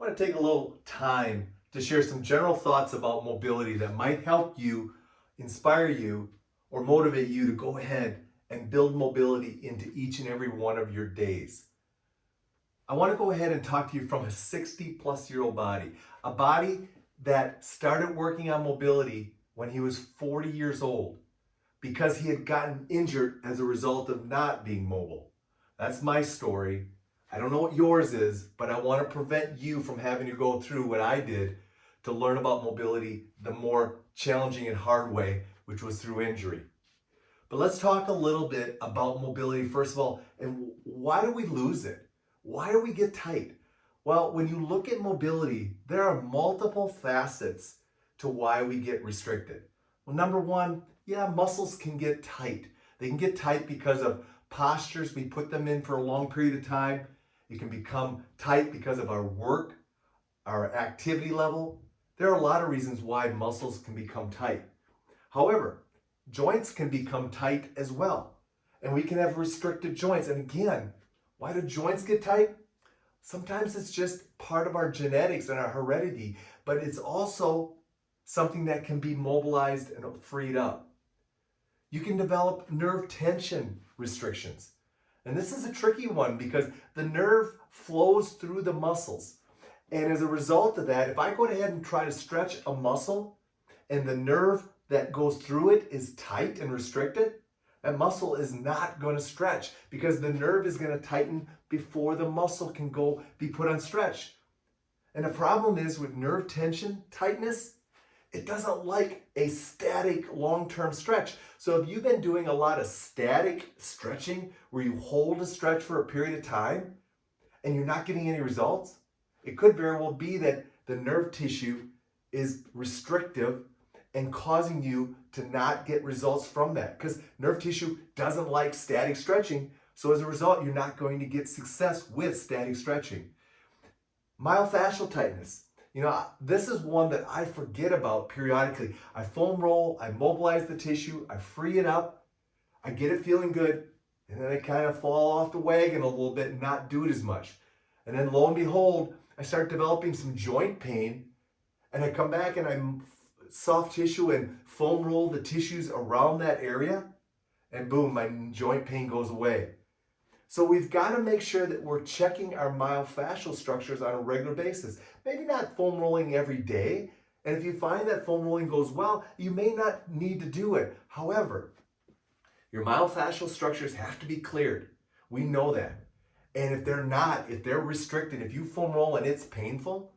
I want to take a little time to share some general thoughts about mobility that might help you, inspire you, or motivate you to go ahead and build mobility into each and every one of your days. I want to go ahead and talk to you from a 60-plus-year-old body, a body that started working on mobility when he was 40 years old because he had gotten injured as a result of not being mobile. That's my story. I don't know what yours is, but I want to prevent you from having to go through what I did to learn about mobility the more challenging and hard way, which was through injury. But let's talk a little bit about mobility first of all, and why do we lose it? Why do we get tight? Well, when you look at mobility, there are multiple facets to why we get restricted. Well, number one, muscles can get tight. They can get tight because of postures we put them in for a long period of time. It can become tight because of our work, our activity level. There are a lot of reasons why muscles can become tight. However, joints can become tight as well. And we can have restricted joints. And again, why do joints get tight? Sometimes it's just part of our genetics and our heredity, but it's also something that can be mobilized and freed up. You can develop nerve tension restrictions. And this is a tricky one because the nerve flows through the muscles. And as a result of that, if I go ahead and try to stretch a muscle and the nerve that goes through it is tight and restricted, that muscle is not going to stretch because the nerve is going to tighten before the muscle can be put on stretch. And the problem is with nerve tension tightness, it doesn't like a static long-term stretch. So if you've been doing a lot of static stretching where you hold a stretch for a period of time and you're not getting any results, it could very well be that the nerve tissue is restrictive and causing you to not get results from that because nerve tissue doesn't like static stretching. So as a result, you're not going to get success with static stretching. Myofascial tightness. This is one that I forget about periodically. I foam roll, I mobilize the tissue, I free it up, I get it feeling good, and then I kind of fall off the wagon a little bit and not do it as much. And then lo and behold, I start developing some joint pain, and I come back and I'm soft tissue and foam roll the tissues around that area, and boom, my joint pain goes away. So we've got to make sure that we're checking our myofascial structures on a regular basis. Maybe not foam rolling every day. And if you find that foam rolling goes well, you may not need to do it. However, your myofascial structures have to be cleared. We know that. And if they're restricted, if you foam roll and it's painful,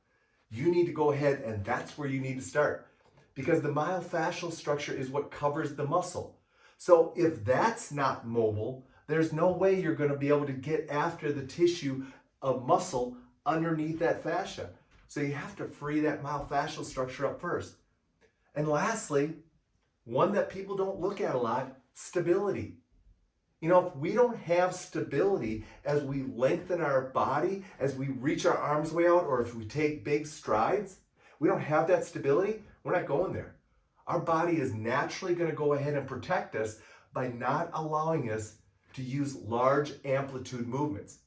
you need to go ahead and that's where you need to start. Because the myofascial structure is what covers the muscle. So if that's not mobile, there's no way you're going to be able to get after the tissue of muscle underneath that fascia. So you have to free that myofascial structure up first. And lastly, one that people don't look at a lot, stability. If we don't have stability as we lengthen our body, as we reach our arms way out, or if we take big strides, we don't have that stability, we're not going there. Our body is naturally going to go ahead and protect us by not allowing us to use large amplitude movements,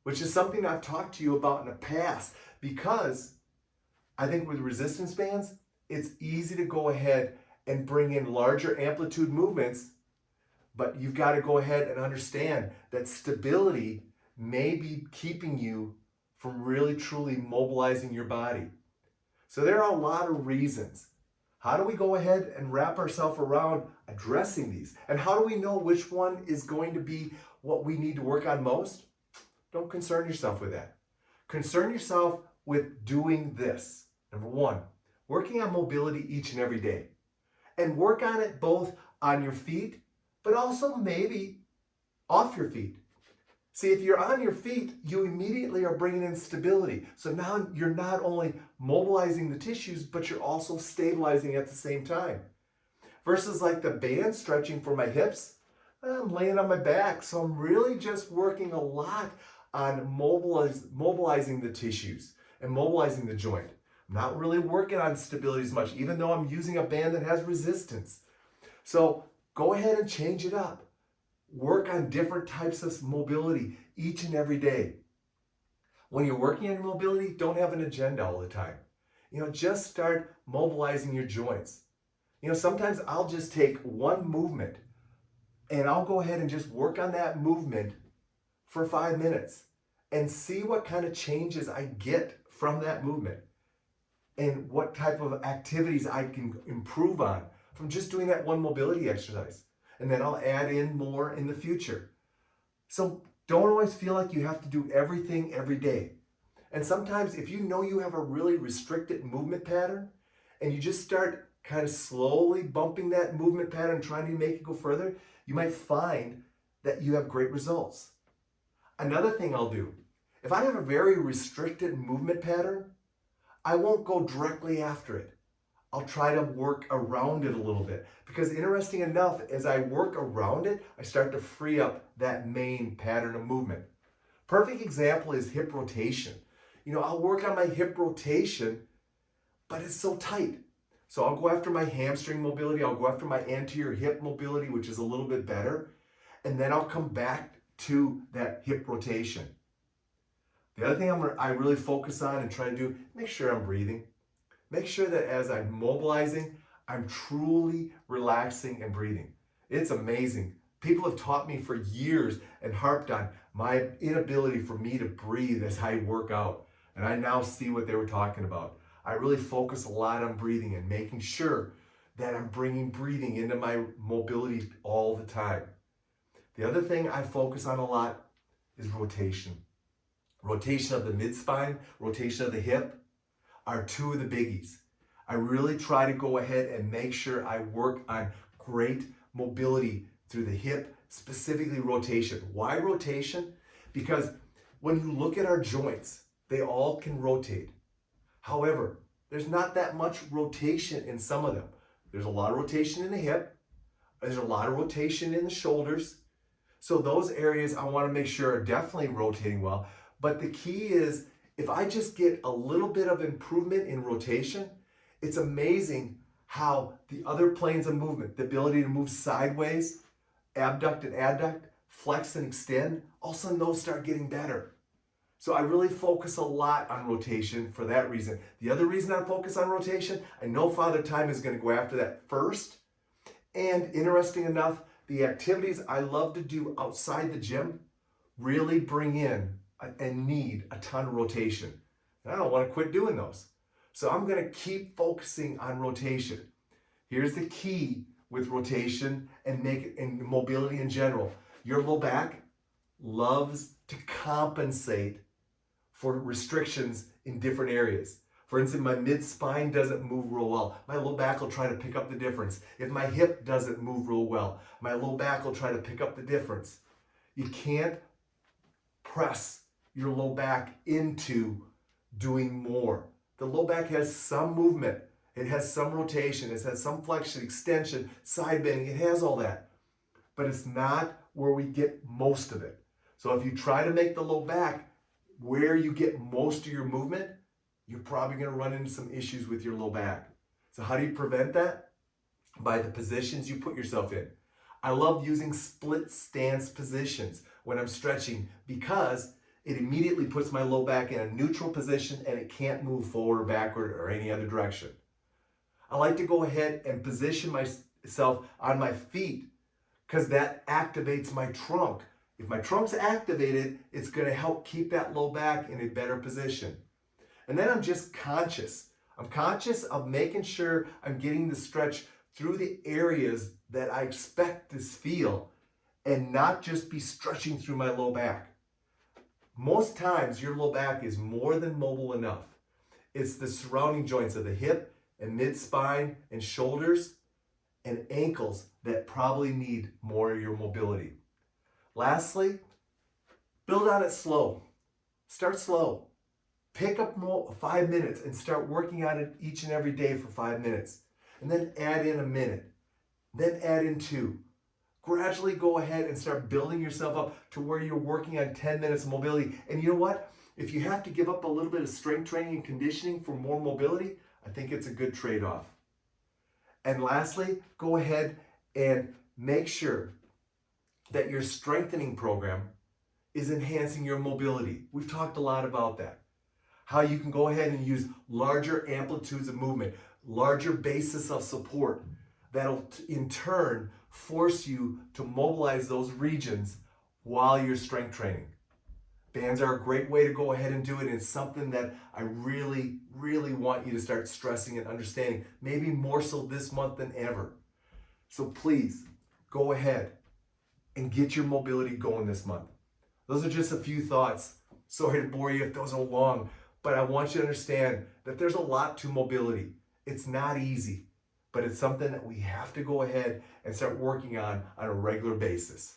which is something I've talked to you about in the past because I think with resistance bands, it's easy to go ahead and bring in larger amplitude movements, but you've got to go ahead and understand that stability may be keeping you from really truly mobilizing your body. So there are a lot of reasons. How do we go ahead and wrap ourselves around addressing these? And how do we know which one is going to be what we need to work on most? Don't concern yourself with that. Concern yourself with doing this. Number one, working on mobility each and every day. And work on it both on your feet, but also maybe off your feet. See, if you're on your feet, you immediately are bringing in stability. So now you're not only mobilizing the tissues, but you're also stabilizing at the same time. Versus like the band stretching for my hips, I'm laying on my back. So I'm really just working a lot on mobilizing the tissues and mobilizing the joint. I'm not really working on stability as much, even though I'm using a band that has resistance. So go ahead and change it up. Work on different types of mobility each and every day. When you're working on your mobility, don't have an agenda all the time. Just start mobilizing your joints. Sometimes I'll just take one movement and I'll go ahead and just work on that movement for 5 minutes and see what kind of changes I get from that movement and what type of activities I can improve on from just doing that one mobility exercise. And then I'll add in more in the future. So don't always feel like you have to do everything every day. And sometimes if you know you have a really restricted movement pattern and you just start kind of slowly bumping that movement pattern, trying to make it go further, you might find that you have great results. Another thing I'll do, if I have a very restricted movement pattern, I won't go directly after it. I'll try to work around it a little bit, because interesting enough, as I work around it, I start to free up that main pattern of movement. Perfect example is hip rotation. I'll work on my hip rotation, but it's so tight. So I'll go after my hamstring mobility, I'll go after my anterior hip mobility, which is a little bit better, and then I'll come back to that hip rotation. The other thing I really focus on and try to do, make sure I'm breathing. Make sure that as I'm mobilizing, I'm truly relaxing and breathing. It's amazing. People have taught me for years and harped on my inability for me to breathe as I work out. And I now see what they were talking about. I really focus a lot on breathing and making sure that I'm bringing breathing into my mobility all the time. The other thing I focus on a lot is rotation. Rotation of the mid-spine, rotation of the hip are two of the biggies. I really try to go ahead and make sure I work on great mobility through the hip, specifically rotation. Why rotation? Because when you look at our joints, they all can rotate. However, there's not that much rotation in some of them. There's a lot of rotation in the hip. There's a lot of rotation in the shoulders. So those areas I want to make sure are definitely rotating well. But the key is, if I just get a little bit of improvement in rotation, it's amazing how the other planes of movement, the ability to move sideways, abduct and adduct, flex and extend, all of a sudden those start getting better. So I really focus a lot on rotation for that reason. The other reason I focus on rotation, I know Father Time is going to go after that first. And interesting enough, the activities I love to do outside the gym really bring in and need a ton of rotation. And I don't want to quit doing those. So I'm going to keep focusing on rotation. Here's the key with rotation and mobility in general. Your low back loves to compensate for restrictions in different areas. For instance, my mid-spine doesn't move real well. My low back will try to pick up the difference. If my hip doesn't move real well, my low back will try to pick up the difference. You can't press your low back into doing more. The low back has some movement. It has some rotation. It has some flexion, extension, side bending. It has all that. But it's not where we get most of it. So if you try to make the low back where you get most of your movement, you're probably going to run into some issues with your low back. So how do you prevent that? By the positions you put yourself in. I love using split stance positions when I'm stretching, because it immediately puts my low back in a neutral position and it can't move forward or backward or any other direction. I like to go ahead and position myself on my feet, because that activates my trunk. If my trunk's activated, it's going to help keep that low back in a better position. And then I'm just conscious. I'm conscious of making sure I'm getting the stretch through the areas that I expect to feel, and not just be stretching through my low back. Most times your low back is more than mobile enough. It's the surrounding joints of the hip and mid-spine and shoulders and ankles that probably need more of your mobility. Lastly, build on it slow. Start slow. Pick up 5 minutes and start working on it each and every day for 5 minutes. And then add in a minute. Then add in 2. Gradually go ahead and start building yourself up to where you're working on 10 minutes of mobility. And you know what? If you have to give up a little bit of strength training and conditioning for more mobility, I think it's a good trade-off. And lastly, go ahead and make sure that your strengthening program is enhancing your mobility. We've talked a lot about that. How you can go ahead and use larger amplitudes of movement, larger bases of support that'll in turn force you to mobilize those regions while you're strength training. Bands are a great way to go ahead and do it. And it's something that I really, really want you to start stressing and understanding, maybe more so this month than ever. So please go ahead and get your mobility going this month. Those are just a few thoughts. Sorry to bore you if those are long, but I want you to understand that there's a lot to mobility. It's not easy, but it's something that we have to go ahead and start working on a regular basis.